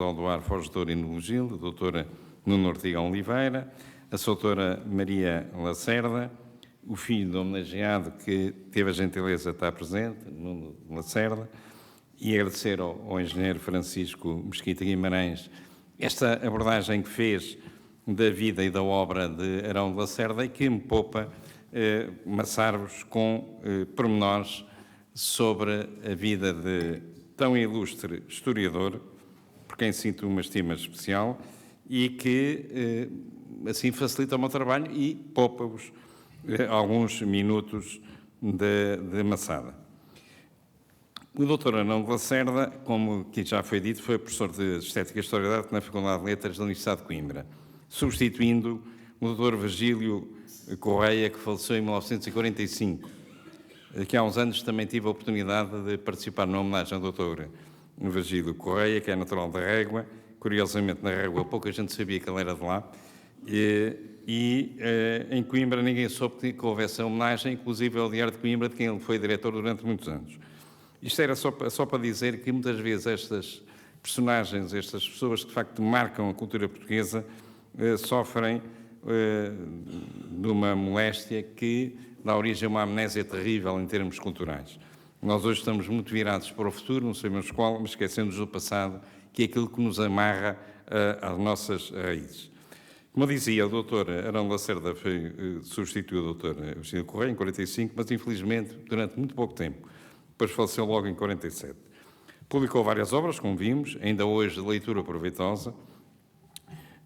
Aldoar Foz de Ouro e no Gil, a doutora Nuno Ortigão Oliveira, a doutora Maria Lacerda, o filho do homenageado que teve a gentileza de estar presente, Nuno Lacerda, e agradecer ao engenheiro Francisco Mesquita Guimarães esta abordagem que fez da vida e da obra de Arão de Lacerda e que me poupa maçar-vos com pormenores sobre a vida de tão ilustre historiador, por quem sinto uma estima especial e que assim facilita o meu trabalho e poupa-vos alguns minutos de maçada. O Dr. Arão de Lacerda, como aqui já foi dito, foi professor de Estética e História da Arte na Faculdade de Letras da Universidade de Coimbra, substituindo o Dr. Virgílio Correia, que faleceu em 1945. Daqui a uns anos também tive a oportunidade de participar na homenagem ao Dr. Virgílio Correia, que é natural da Régua. Curiosamente, na Régua pouca gente sabia que ele era de lá. Em Coimbra ninguém soube que houvesse a homenagem, inclusive ao Diário de Coimbra, de quem ele foi diretor durante muitos anos. Isto era só para dizer que muitas vezes estas personagens, estas pessoas que de facto marcam a cultura portuguesa, sofrem de uma moléstia que dá origem a uma amnésia terrível em termos culturais. Nós hoje estamos muito virados para o futuro, não sabemos qual, mas esquecemos do passado, que é aquilo que nos amarra às nossas raízes. Como eu dizia, o Dr. Arão Lacerda substituiu o Dr. Virgílio Correia em 45, mas infelizmente durante muito pouco tempo. Depois faleceu logo em 47. Publicou várias obras, como vimos, ainda hoje de leitura proveitosa,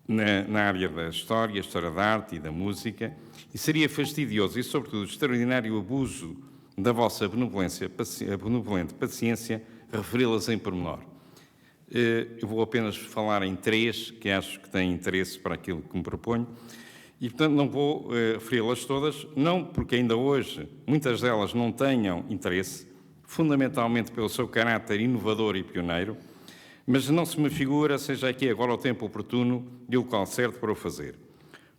na área da história da arte e da música, e seria fastidioso e, sobretudo, extraordinário abuso da vossa benevolente paciência referi-las em pormenor. Eu vou apenas falar em três, que acho que têm interesse para aquilo que me proponho, e, portanto, não vou referi-las todas, não porque ainda hoje muitas delas não tenham interesse, fundamentalmente pelo seu caráter inovador e pioneiro, mas não se me figura seja aqui agora o tempo oportuno e o local certo para o fazer.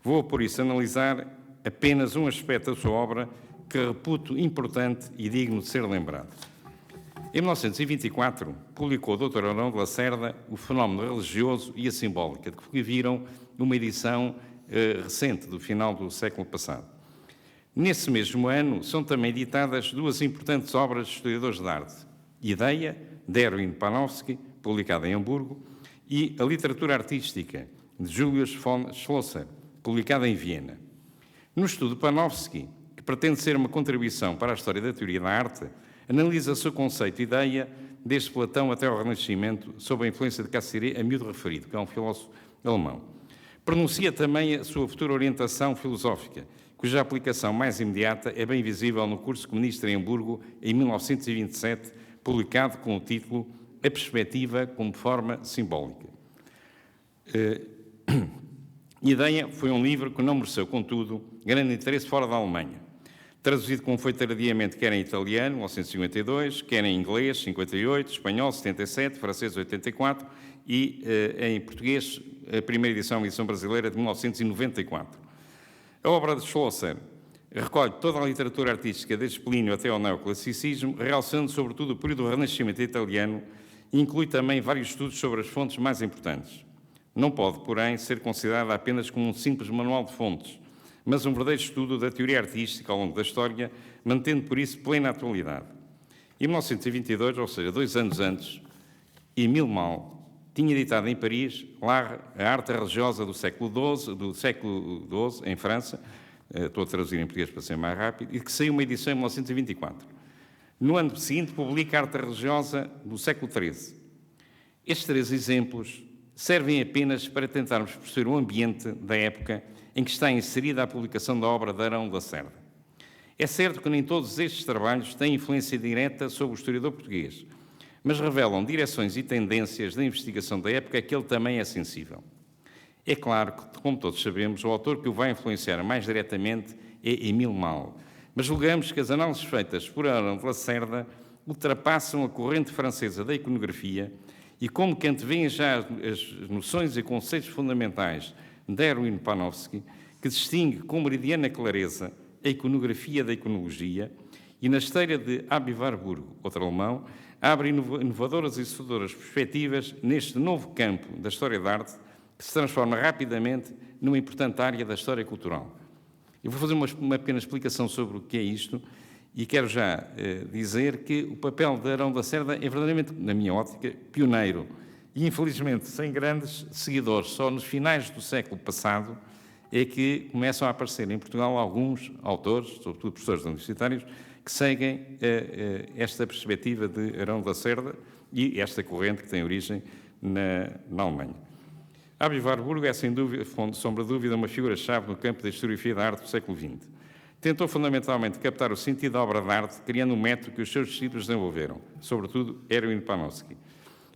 Vou, por isso, analisar apenas um aspecto da sua obra que reputo importante e digno de ser lembrado. Em 1924, publicou o Dr. Arão de Lacerda O Fenómeno Religioso e a Simbólica, de que viram uma edição recente, do final do século passado. Nesse mesmo ano, são também editadas duas importantes obras de historiadores de arte, Ideia, de Erwin Panofsky, publicada em Hamburgo, e A Literatura Artística, de Julius von Schlosser, publicada em Viena. No estudo Panofsky, que pretende ser uma contribuição para a história da teoria da arte, analisa-se o conceito ideia desde Platão até ao Renascimento, sob a influência de Cassirer, a miúdo referido, que é um filósofo alemão. Pronuncia também a sua futura orientação filosófica, cuja aplicação mais imediata é bem visível no curso que ministra em Hamburgo em 1927, publicado com o título A Perspectiva como Forma Simbólica. Ideia foi um livro que não mereceu, contudo, grande interesse fora da Alemanha. Traduzido como foi tardiamente, quer em italiano, 1952, quer em inglês, 58, espanhol, 77, francês, 84, e em português, a primeira edição brasileira, de 1994. A obra de Schlosser recolhe toda a literatura artística, desde Plínio até ao neoclassicismo, realçando sobretudo o período do Renascimento italiano, e inclui também vários estudos sobre as fontes mais importantes. Não pode, porém, ser considerada apenas como um simples manual de fontes, mas um verdadeiro estudo da teoria artística ao longo da história, mantendo por isso plena atualidade. Em 1922, ou seja, 2 anos antes, Émile Mal tinha editado em Paris a arte religiosa do século XII, em França, estou a traduzir em português para ser mais rápido, e que saiu uma edição em 1924. No ano seguinte, publica a arte religiosa do século XIII. Estes 3 exemplos servem apenas para tentarmos perceber o ambiente da época em que está inserida a publicação da obra de Arão de Lacerda. É certo que nem todos estes trabalhos têm influência direta sobre o historiador português, mas revelam direções e tendências da investigação da época a que ele também é sensível. É claro que, como todos sabemos, o autor que o vai influenciar mais diretamente é Émile Mal, mas julgamos que as análises feitas por Arão de Lacerda ultrapassam a corrente francesa da iconografia e, como que antevêem já as noções e conceitos fundamentais de Erwin Panofsky, que distingue com meridiana clareza a iconografia da iconologia, e na esteira de Aby Warburg, outro alemão, abre inovadoras e sedutoras perspectivas neste novo campo da história da arte, que se transforma rapidamente numa importante área da história cultural. Eu vou fazer uma pequena explicação sobre o que é isto e quero já dizer que o papel de Arão da Cerda é verdadeiramente, na minha ótica, pioneiro e, infelizmente, sem grandes seguidores. Só nos finais do século passado é que começam a aparecer em Portugal alguns autores, sobretudo professores universitários, que seguem esta perspectiva de Arão da Cerda e esta corrente que tem origem na Alemanha. Aby Warburg é, sem dúvida, sombra de dúvida, uma figura-chave no campo da historiografia da arte do século XX. Tentou fundamentalmente captar o sentido da obra de arte, criando um método que os seus discípulos desenvolveram, sobretudo Erwin Panofsky.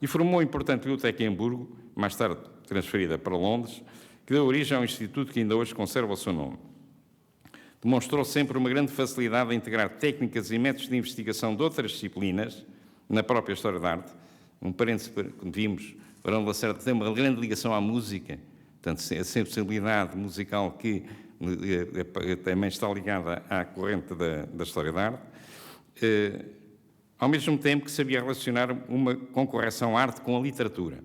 E formou uma importante biblioteca em Hamburgo, mais tarde transferida para Londres, que deu origem ao instituto que ainda hoje conserva o seu nome. Demonstrou sempre uma grande facilidade em integrar técnicas e métodos de investigação de outras disciplinas na própria história da arte. Um parênteses, como vimos, o Arão da Cerda tem uma grande ligação à música, portanto, a sensibilidade musical que também está ligada à corrente da história da arte, ao mesmo tempo que sabia relacionar com correção a arte com a literatura.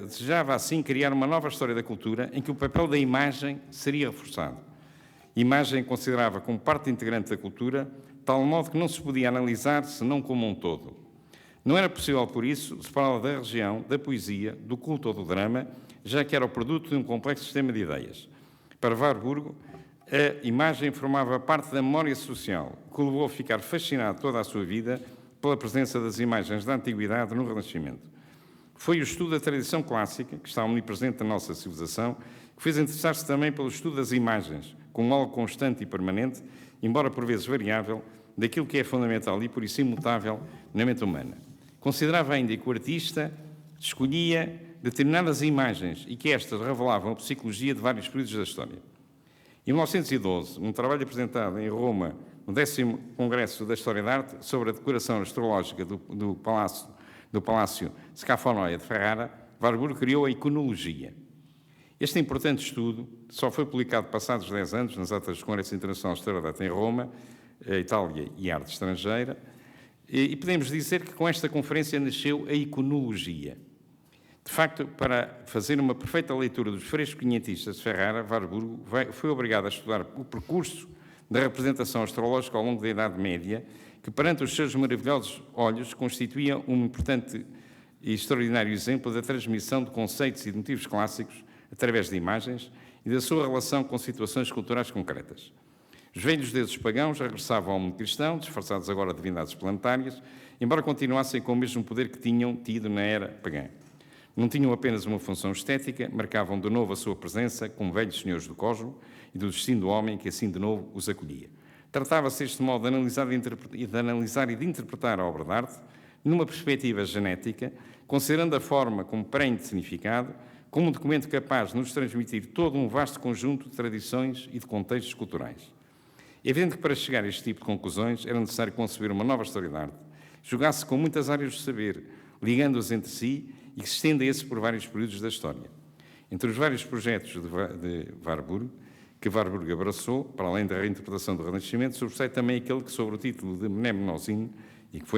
Desejava assim criar uma nova história da cultura em que o papel da imagem seria reforçado. Imagem considerava como parte integrante da cultura, de tal modo que não se podia analisar senão como um todo. Não era possível, por isso, separá-la da religião, da poesia, do culto ou do drama, já que era o produto de um complexo sistema de ideias. Para Warburg, a imagem formava parte da memória social, que o levou a ficar fascinado toda a sua vida pela presença das imagens da Antiguidade no Renascimento. Foi o estudo da tradição clássica, que está omnipresente na nossa civilização, que fez interessar-se também pelo estudo das imagens, como algo constante e permanente, embora por vezes variável, daquilo que é fundamental e por isso imutável na mente humana. Considerava ainda que o artista escolhia determinadas imagens e que estas revelavam a psicologia de vários períodos da história. Em 1912, um trabalho apresentado em Roma, no 10º Congresso da História da Arte, sobre a decoração astrológica do Palácio Scafonoia de Ferrara, Warburg criou a iconologia. Este importante estudo só foi publicado passados 10 anos nas atas do Congresso Internacional de História da Arte em Roma, Itália e Arte Estrangeira, e podemos dizer que com esta conferência nasceu a iconologia. De facto, para fazer uma perfeita leitura dos frescos quinhentistas de Ferrara, Warburg foi obrigado a estudar o percurso da representação astrológica ao longo da Idade Média, que perante os seus maravilhosos olhos constituía um importante e extraordinário exemplo da transmissão de conceitos e de motivos clássicos através de imagens e da sua relação com situações culturais concretas. Os velhos deuses pagãos regressavam ao mundo cristão, disfarçados agora de divindades planetárias, embora continuassem com o mesmo poder que tinham tido na era pagã. Não tinham apenas uma função estética, marcavam de novo a sua presença como velhos senhores do cosmos e do destino do homem que assim de novo os acolhia. Tratava-se deste modo de analisar e de interpretar a obra de arte numa perspectiva genética, considerando a forma como preenche de significado, como um documento capaz de nos transmitir todo um vasto conjunto de tradições e de contextos culturais. É evidente que para chegar a este tipo de conclusões era necessário conceber uma nova história da arte, jogasse com muitas áreas do saber, ligando-as entre si e que se estendesse por vários períodos da história. Entre os vários projetos de Warburg, que Warburg abraçou, para além da reinterpretação do Renascimento, sobressai também aquele que, sobre o título de Mnemosyne, e que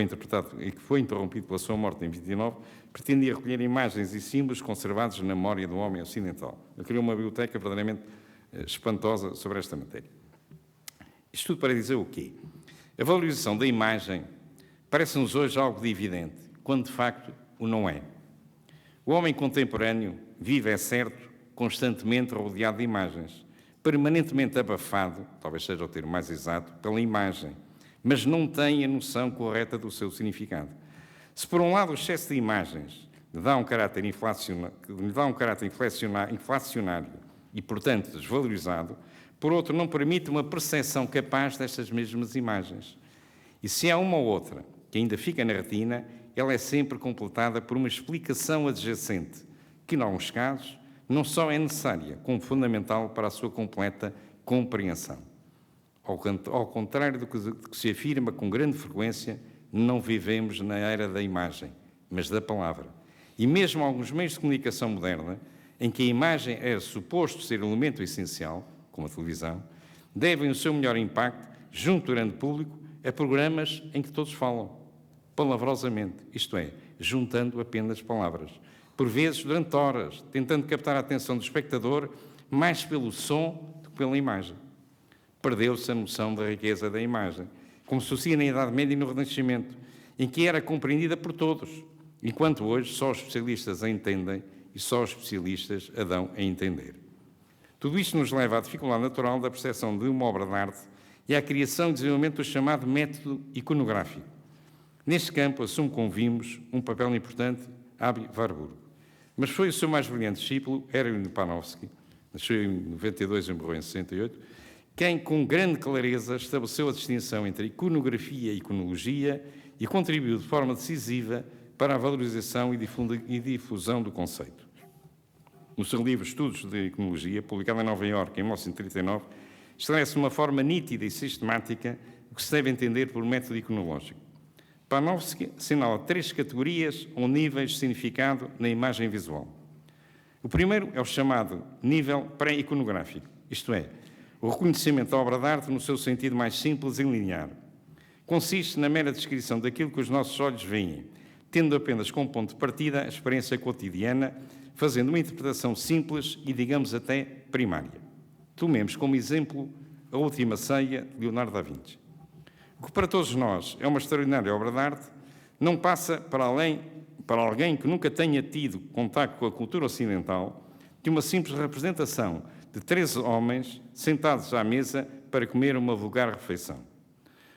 foi interrompido pela sua morte em 29, pretendia recolher imagens e símbolos conservados na memória do homem ocidental. Ele criou uma biblioteca verdadeiramente espantosa sobre esta matéria. Isto tudo para dizer o quê? A valorização da imagem parece-nos hoje algo de evidente, quando de facto o não é. O homem contemporâneo vive, é certo, constantemente rodeado de imagens, permanentemente abafado, talvez seja o termo mais exato, pela imagem, mas não tem a noção correta do seu significado. Se por um lado o excesso de imagens lhe dá um caráter inflacionário e, portanto, desvalorizado, por outro, não permite uma percepção capaz destas mesmas imagens. E se há uma ou outra que ainda fica na retina, ela é sempre completada por uma explicação adjacente, que, em alguns casos, não só é necessária, como fundamental para a sua completa compreensão. Ao contrário do que se afirma com grande frequência, não vivemos na era da imagem, mas da palavra. E mesmo alguns meios de comunicação moderna, em que a imagem é suposto ser um elemento essencial, como a televisão, devem o seu melhor impacto, junto do grande público, a programas em que todos falam. palavrosamente, isto é, juntando apenas palavras. Por vezes, durante horas, tentando captar a atenção do espectador mais pelo som do que pela imagem. Perdeu-se a noção da riqueza da imagem, como sucedia na Idade Média e no Renascimento, em que era compreendida por todos, enquanto hoje só os especialistas a entendem e só os especialistas a dão a entender. Tudo isto nos leva à dificuldade natural da percepção de uma obra de arte e à criação e desenvolvimento do chamado método iconográfico. Neste campo assume, como vimos, um papel importante Aby Warburg. Mas foi o seu mais brilhante discípulo, Erwin Panofsky, nasceu em 92 e morreu em 68, quem, com grande clareza, estabeleceu a distinção entre iconografia e iconologia e contribuiu de forma decisiva para a valorização e difusão do conceito. No seu livro Estudos de Iconologia, publicado em Nova Iorque em 1939, estabelece de uma forma nítida e sistemática o que se deve entender por método iconológico. Panofsky assinala 3 categorias ou níveis de significado na imagem visual. O primeiro é o chamado nível pré-iconográfico, isto é, o reconhecimento da obra de arte no seu sentido mais simples e linear. Consiste na mera descrição daquilo que os nossos olhos veem, tendo apenas como ponto de partida a experiência cotidiana, fazendo uma interpretação simples e, digamos, até primária. Tomemos como exemplo a Última Ceia de Leonardo da Vinci. O que para todos nós é uma extraordinária obra de arte, não passa para alguém que nunca tenha tido contacto com a cultura ocidental, de uma simples representação de 13 homens sentados à mesa para comer uma vulgar refeição.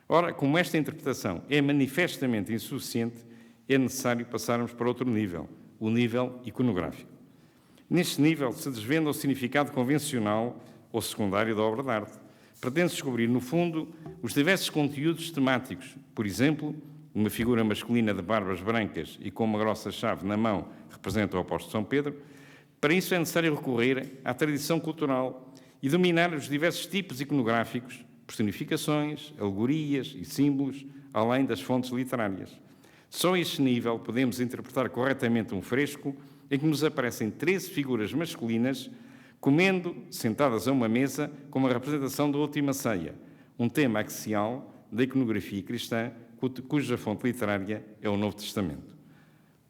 Ora, como esta interpretação é manifestamente insuficiente, é necessário passarmos para outro nível, o nível iconográfico. Neste nível se desvenda o significado convencional ou secundário da obra de arte. Pretende-se descobrir, no fundo, os diversos conteúdos temáticos. Por exemplo, uma figura masculina de barbas brancas e com uma grossa chave na mão representa o apóstolo São Pedro. Para isso é necessário recorrer à tradição cultural e dominar os diversos tipos iconográficos, personificações, alegorias e símbolos, além das fontes literárias. Só a este nível podemos interpretar corretamente um fresco em que nos aparecem 13 figuras masculinas comendo, sentadas a uma mesa, como a representação da Última Ceia, um tema axial da iconografia cristã, cuja fonte literária é o Novo Testamento.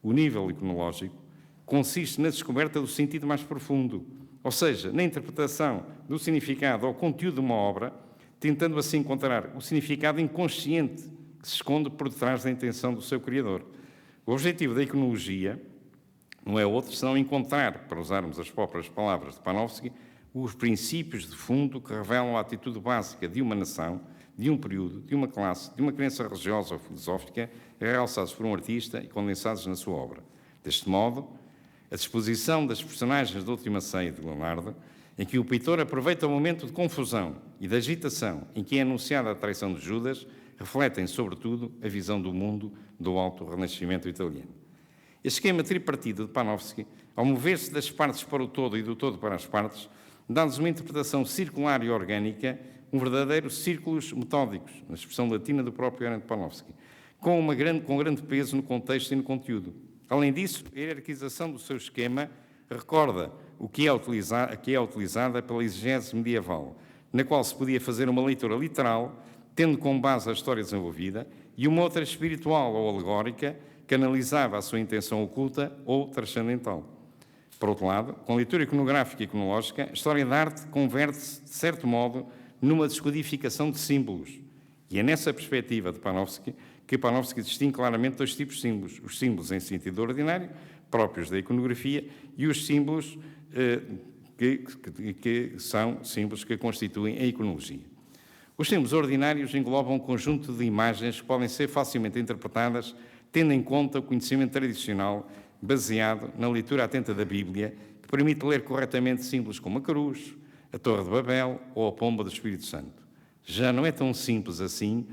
O nível iconológico consiste na descoberta do sentido mais profundo, ou seja, na interpretação do significado ou conteúdo de uma obra, tentando assim encontrar o significado inconsciente que se esconde por detrás da intenção do seu criador. O objetivo da iconologia não é outro senão encontrar, para usarmos as próprias palavras de Panofsky, os princípios de fundo que revelam a atitude básica de uma nação, de um período, de uma classe, de uma crença religiosa ou filosófica, realçados por um artista e condensados na sua obra. Deste modo, a disposição das personagens da Última Ceia de Leonardo, em que o pintor aproveita o momento de confusão e de agitação em que é anunciada a traição de Judas, refletem, sobretudo, a visão do mundo do Alto Renascimento italiano. Este esquema tripartido de Panofsky, ao mover-se das partes para o todo e do todo para as partes, dá-nos uma interpretação circular e orgânica, um verdadeiro círculos metódicos, na expressão latina do próprio Erwin Panofsky, com grande peso no contexto e no conteúdo. Além disso, a hierarquização do seu esquema recorda a que é utilizada pela exegese medieval, na qual se podia fazer uma leitura literal, tendo como base a história desenvolvida, e uma outra espiritual ou alegórica, que analisava a sua intenção oculta ou transcendental. Por outro lado, com a leitura iconográfica e iconológica, a história da arte converte-se, de certo modo, numa descodificação de símbolos. E é nessa perspectiva de Panofsky que Panofsky distingue claramente 2 tipos de símbolos. Os símbolos em sentido ordinário, próprios da iconografia, e os símbolos que são símbolos que constituem a iconologia. Os símbolos ordinários englobam um conjunto de imagens que podem ser facilmente interpretadas tendo em conta o conhecimento tradicional baseado na leitura atenta da Bíblia, que permite ler corretamente símbolos como a cruz, a Torre de Babel ou a pomba do Espírito Santo. Já não é tão simples assim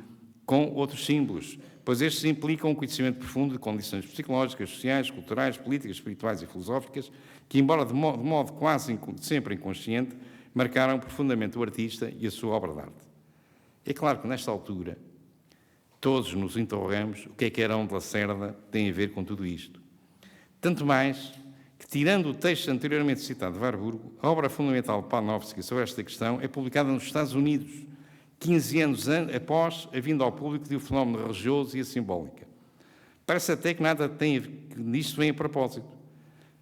com outros símbolos, pois estes implicam um conhecimento profundo de condições psicológicas, sociais, culturais, políticas, espirituais e filosóficas, que, embora de modo quase sempre inconsciente, marcaram profundamente o artista e a sua obra de arte. É claro que, nesta altura, todos nos interrogamos o que é que Herão de Lacerda tem a ver com tudo isto. Tanto mais que, tirando o texto anteriormente citado de Warburg, a obra fundamental de Panofsky sobre esta questão é publicada nos Estados Unidos, 15 anos após a vinda ao público de um fenómeno religioso e a simbólica. Parece até que nada disto vem a propósito.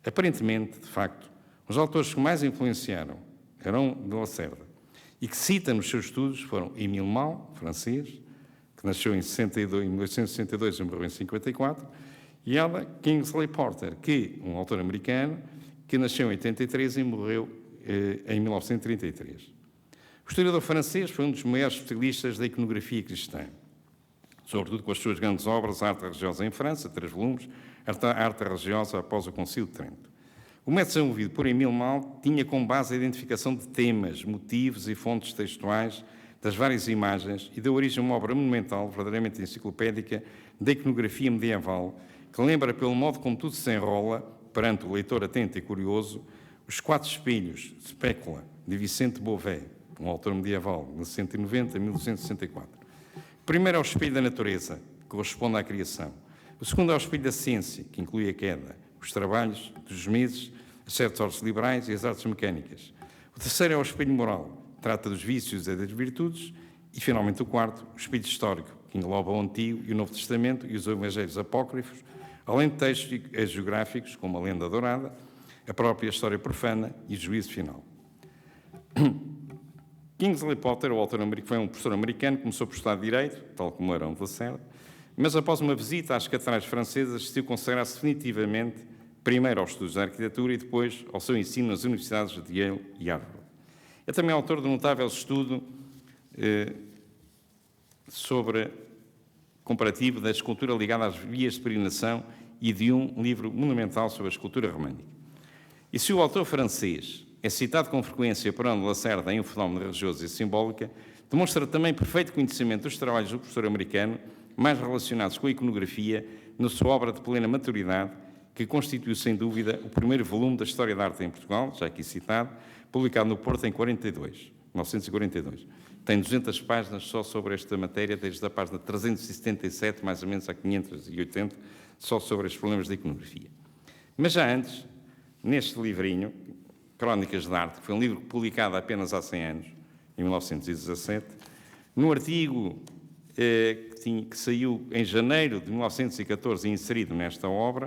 Aparentemente, de facto, os autores que mais influenciaram Herão de Lacerda e que cita nos seus estudos foram Émile Mao, francês, que nasceu em 1862 e morreu em 54, e ela, Kingsley Porter, um autor americano, que nasceu em 83 e morreu em 1933. O historiador francês foi um dos maiores especialistas da iconografia cristã, sobretudo com as suas grandes obras, a Arte Religiosa em França, 3 volumes, a Arte Religiosa após o Concílio de Trento. O método desenvolvido por Émile Mao tinha como base a identificação de temas, motivos e fontes textuais das várias imagens e deu origem a uma obra monumental, verdadeiramente enciclopédica, da iconografia medieval, que lembra, pelo modo como tudo se enrola, perante o leitor atento e curioso, os 4 espelhos, Specula, de Vicente Beauvais, um autor medieval, de 1190 a 1264. O primeiro é o espelho da natureza, que corresponde à criação. O segundo é o espelho da ciência, que inclui a queda, os trabalhos dos meses, as 7 artes liberais e as artes mecânicas. O terceiro é o espelho moral, trata dos vícios e das virtudes. E, finalmente, o quarto, o espelho histórico, que engloba o Antigo e o Novo Testamento e os Evangelhos apócrifos, além de textos geográficos, como a Lenda Dourada, a própria história profana e o juízo final. Kingsley Porter, o autor americano, foi um professor americano, começou por estudar Direito, tal como Herão de Lacerda, mas após uma visita às catedrais francesas, decidiu consagrar-se definitivamente, primeiro aos estudos de arquitetura e depois ao seu ensino nas universidades de Yale e Harvard. É também autor de um notável estudo sobre comparativo da escultura ligada às vias de peregrinação e de um livro monumental sobre a escultura românica. E se o autor francês é citado com frequência por Herão de Lacerda em Um Fenómeno Religioso e Simbólica, demonstra também perfeito conhecimento dos trabalhos do professor americano, mais relacionados com a iconografia, na sua obra de plena maturidade, que constituiu, sem dúvida, o primeiro volume da História da Arte em Portugal, já aqui citado, publicado no Porto em 1942. Tem 200 páginas só sobre esta matéria, desde a página 377, mais ou menos, a 580, só sobre os problemas da iconografia. Mas já antes, neste livrinho, Crónicas de Arte, que foi um livro publicado apenas há 100 anos, em 1917, num artigo que saiu em janeiro de 1914 e inserido nesta obra,